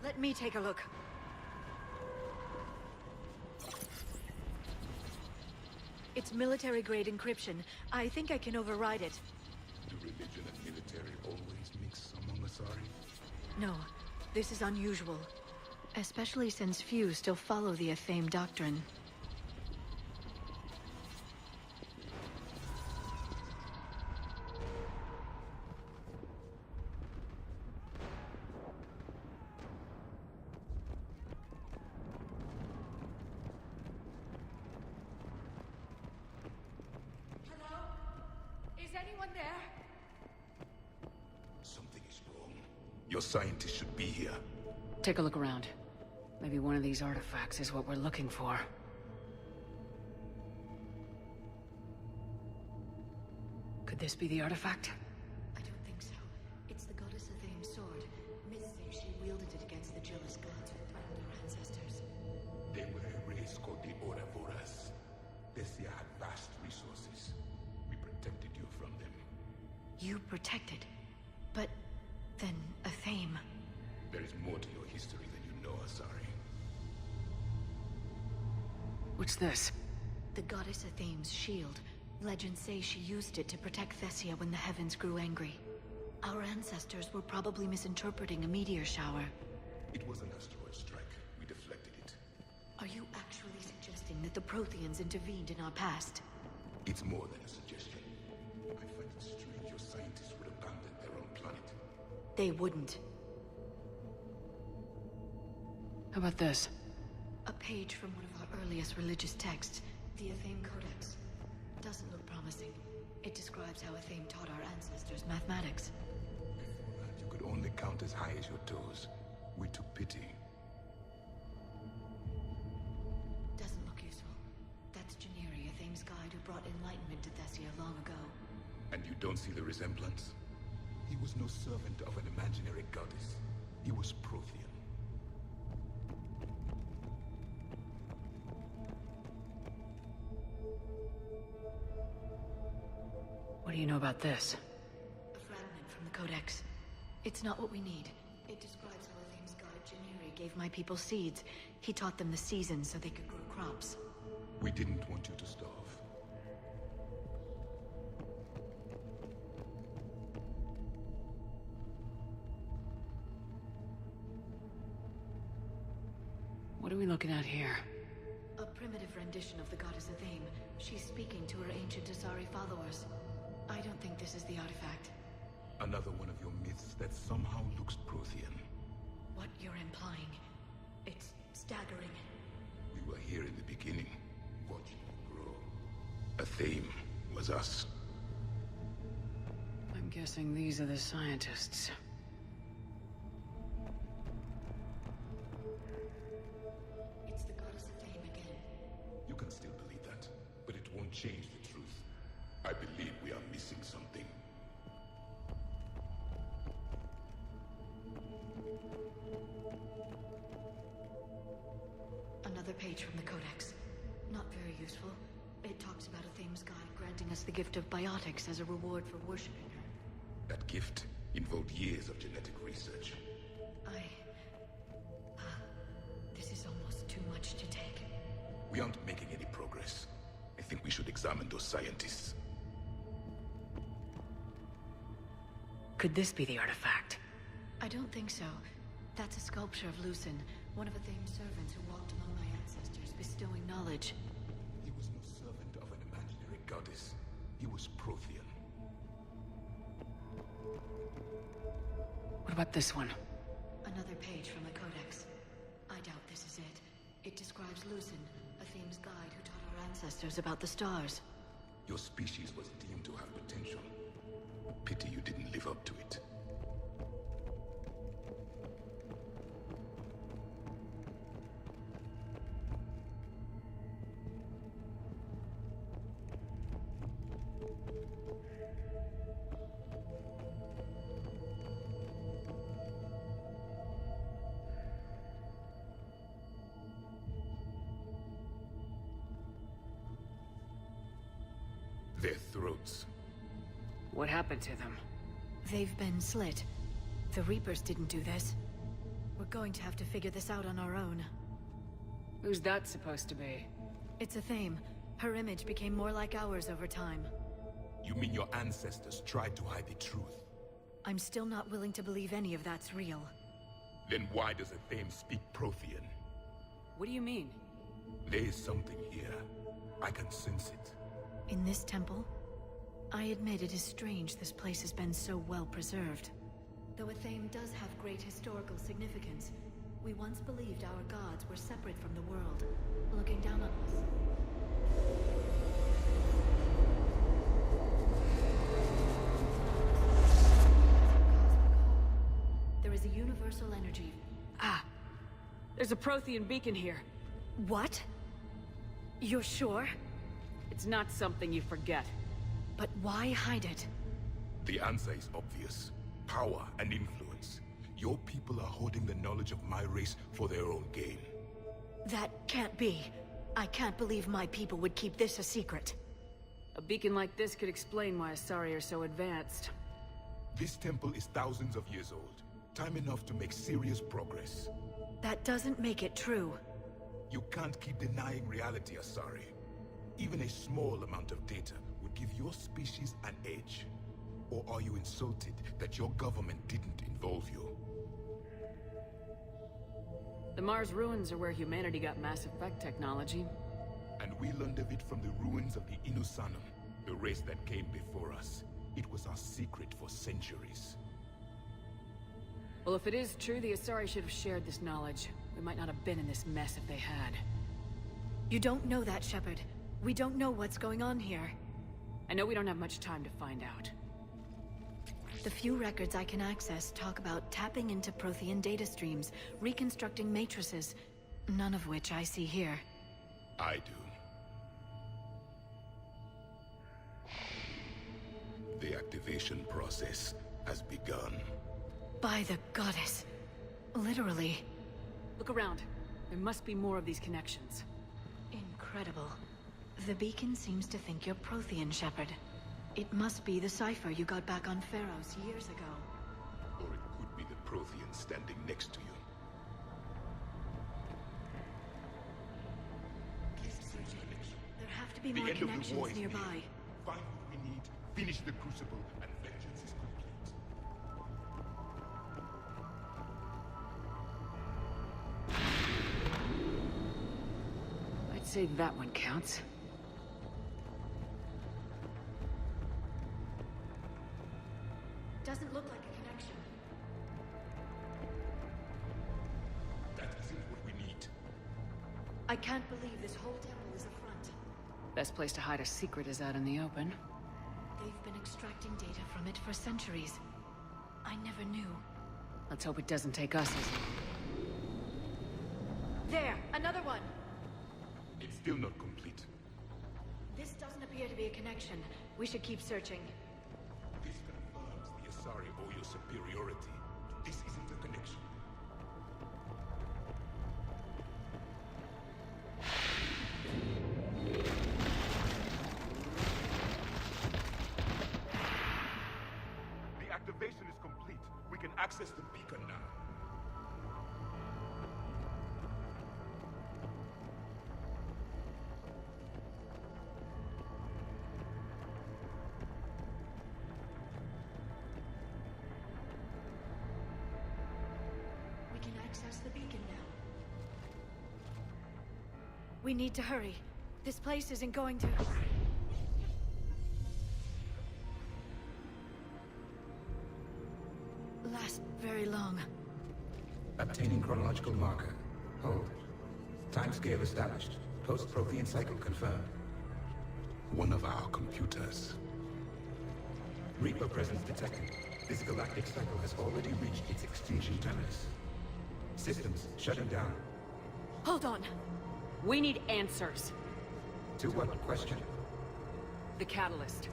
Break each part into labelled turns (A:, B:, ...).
A: Let me take a look. It's military-grade encryption. I think I can override it.
B: Do religion and military always mix among Asari?
A: No, this is unusual. Especially since few still follow the Athame doctrine.
C: Hello? Is anyone there?
B: Something is wrong. Your scientists should be here.
D: Take a look around. Maybe one of these artifacts is what we're looking for. Could this be the artifact?
A: I don't think so. It's the goddess Athame's sword. Myths say she wielded it against the jealous gods who threatened our ancestors.
B: They were a race called the Oravoras. Thessia had vast resources. We protected you from them.
A: You protected. But then Athame.
B: There is more to your history than you know, Asari.
D: What's this?
A: The goddess Athame's shield. Legends say she used it to protect Thessia when the heavens grew angry. Our ancestors were probably misinterpreting a meteor shower.
B: It was an asteroid strike. We deflected it.
A: Are you actually suggesting that the Protheans intervened in our past?
B: It's more than a suggestion. I find it strange your scientists would abandon their own planet.
A: They wouldn't.
D: How about this?
A: A page from one of our earliest religious texts, the Athame Codex. Doesn't look promising. It describes how Athame taught our ancestors mathematics.
B: Before that, you could only count as high as your toes. We took pity.
A: Doesn't look useful. That's Janiri, Athame's guide who brought enlightenment to Thessia long ago.
B: And you don't see the resemblance? He was no servant of an imaginary goddess. He was Prothean.
D: What do you know about this?
A: A fragment from the Codex. It's not what we need. It describes how Athame's guide Janiri gave my people seeds. He taught them the seasons so they could grow crops.
B: We didn't want you to starve.
D: What are we looking at here?
A: A primitive rendition of the goddess Athame. She's speaking to her ancient Asari followers. I don't think this is the artifact.
B: Another one of your myths that somehow looks Prothean.
A: What you're implying, it's staggering.
B: We were here in the beginning, watching you grow. Athame was us.
D: I'm guessing these are the scientists.
A: It's the goddess Athame again.
B: You can still believe that, but it won't change the truth. I believe we are missing something.
A: Another page from the Codex. Not very useful. It talks about Athame's guide granting us the gift of biotics as a reward for worshipping her.
B: That gift involved years of genetic research.
A: This is almost too much to take.
B: We aren't making any progress. I think we should examine those scientists.
D: Could this be the artifact?
A: I don't think so. That's a sculpture of Lucen, one of Athame's servants who walked among my ancestors, bestowing knowledge.
B: He was no servant of an imaginary goddess. He was Prothean.
D: What about this one?
A: Another page from the Codex. I doubt this is it. It describes Lucen, Athame's guide who taught our ancestors about the stars.
B: Your species was deemed to have potential. Pity you didn't live up to it. Their throats.
D: What happened to them?
A: They've been slit. The Reapers didn't do this. We're going to have to figure this out on our own.
D: Who's that supposed to be?
A: It's a theme. Her image became more like ours over time.
B: You mean your ancestors tried to hide the truth?
A: I'm still not willing to believe any of that's real.
B: Then why does a Thame speak Prothean?
D: What do you mean?
B: There is something here. I can sense it.
A: In this temple? I admit it is strange this place has been so well preserved. Though a Thame does have great historical significance, we once believed our gods were separate from the world, looking down on us. There is a universal energy.
D: Ah! There's a Prothean beacon here.
A: What? You're sure?
D: It's not something you forget.
A: But why hide it?
B: The answer is obvious. Power and influence. Your people are holding the knowledge of my race for their own gain.
A: That can't be. I can't believe my people would keep this a secret.
D: A beacon like this could explain why Asari are so advanced.
B: This temple is thousands of years old. Time enough to make serious progress.
A: That doesn't make it true.
B: You can't keep denying reality, Asari. Even a small amount of data would give your species an edge. Or are you insulted that your government didn't involve you?
D: The Mars ruins are where humanity got Mass Effect technology.
B: And we learned of it from the ruins of the Inusanum, the race that came before us. It was our secret for centuries.
D: Well, if it is true, the Asari should have shared this knowledge. We might not have been in this mess if they had.
A: You don't know that, Shepard. We don't know what's going on here.
D: I know we don't have much time to find out.
A: The few records I can access talk about tapping into Prothean data streams, reconstructing matrices, none of which I see here.
B: I do. The activation process has begun.
A: By the goddess. Literally.
D: Look around. There must be more of these connections.
A: Incredible. The beacon seems to think you're Prothean, Shepard. It must be the cipher you got back on Pharaohs years ago.
B: Or it could be the Prothean standing next to you.
A: There have to be
B: The
A: more
B: end of the
A: connections
B: war is near.
A: nearby.
B: Find what we need, finish the Crucible, and vengeance is complete.
D: I'd say that one counts.
A: Doesn't look like a connection.
B: That isn't what we need.
A: I can't believe this whole temple is a front.
D: Best place to hide a secret is out in the open.
A: They've been extracting data from it for centuries. I never knew.
D: Let's hope it doesn't take us as long.
A: There! Another one!
B: It's still not complete.
A: This doesn't appear to be a connection. We should keep searching.
B: This confirms the Asari owe your superiority. This isn't a connection. The activation is complete. We can access the beacon now.
A: We can access the beacon now. We need to hurry. This place isn't going to... last very long.
E: Obtaining chronological marker. Hold. Timescale established. Post-Prothean cycle confirmed.
B: One of our computers.
E: Reaper presence detected. This galactic cycle has already reached its extinction terminus. Systems shutting down.
A: Hold on.
D: We need answers.
E: To what question?
D: The catalyst.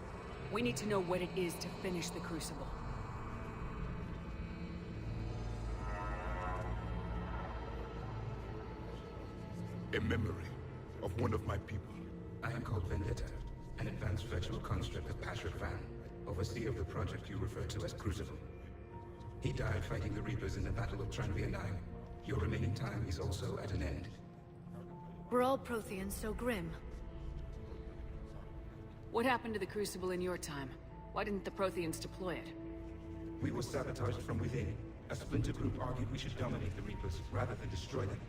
D: We need to know what it is to finish the Crucible.
B: A memory of one of my people.
E: I am called Vendetta, an advanced virtual construct of Patrick Van, overseer of the project you refer to as Crucible. He died fighting the Reapers in the Battle of Tranvia 9, Your remaining time is also at an end.
A: Were all Protheans so grim?
D: What happened to the Crucible in your time? Why didn't the Protheans deploy it?
E: We were sabotaged from within. A splinter group argued we should dominate the Reapers rather than destroy them.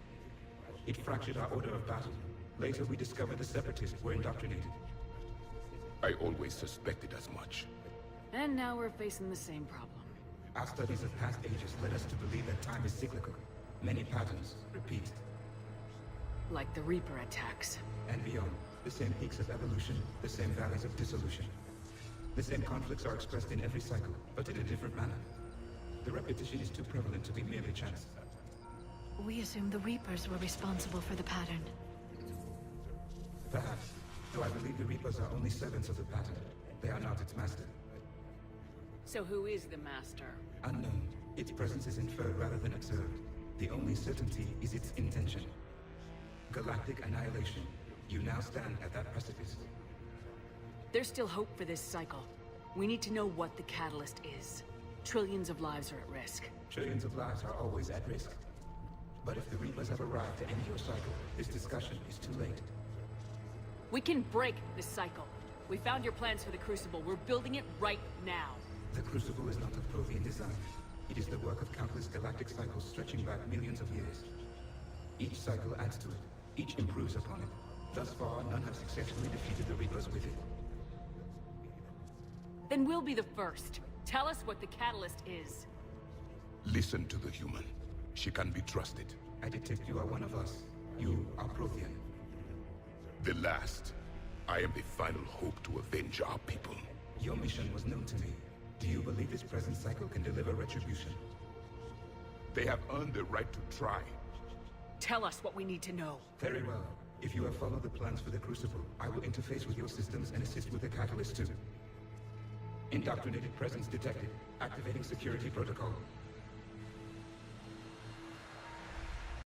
E: It fractured our order of battle. Later we discovered the Separatists were indoctrinated.
B: I always suspected as much.
D: And now we're facing the same problem.
E: Our studies of past ages led us to believe that time is cyclical. Many patterns repeat.
D: Like the Reaper attacks.
E: And beyond, the same peaks of evolution, the same valleys of dissolution. The same conflicts are expressed in every cycle, but in a different manner. The repetition is too prevalent to be merely chance.
A: We assumed the Reapers were responsible for the pattern.
E: Perhaps, though I believe the Reapers are only servants of the pattern. They are not its master.
D: So who is the Master?
E: Unknown. Its presence is inferred rather than observed. The only certainty is its intention. Galactic annihilation. You now stand at that precipice.
D: There's still hope for this cycle. We need to know what the catalyst is. Trillions of lives are at risk.
E: Trillions of lives are always at risk. But if the Reapers have arrived to end your cycle, this discussion is too late.
D: We can break this cycle. We found your plans for the Crucible. We're building it right now.
E: The Crucible is not of Prothean design. It is the work of countless galactic cycles stretching back millions of years. Each cycle adds to it. Each improves upon it. Thus far, none have successfully defeated the Reapers with it.
D: Then we'll be the first. Tell us what the catalyst is.
B: Listen to the human. She can be trusted.
E: I detect you are one of us. You are Prothean.
B: The last. I am the final hope to avenge our people.
E: Your mission was known to me. Do you believe this present cycle can deliver retribution?
B: They have earned the right to try.
D: Tell us what we need to know.
E: Very well. If you have followed the plans for the Crucible, I will interface with your systems and assist with the catalyst too. Indoctrinated presence detected. Activating security protocol.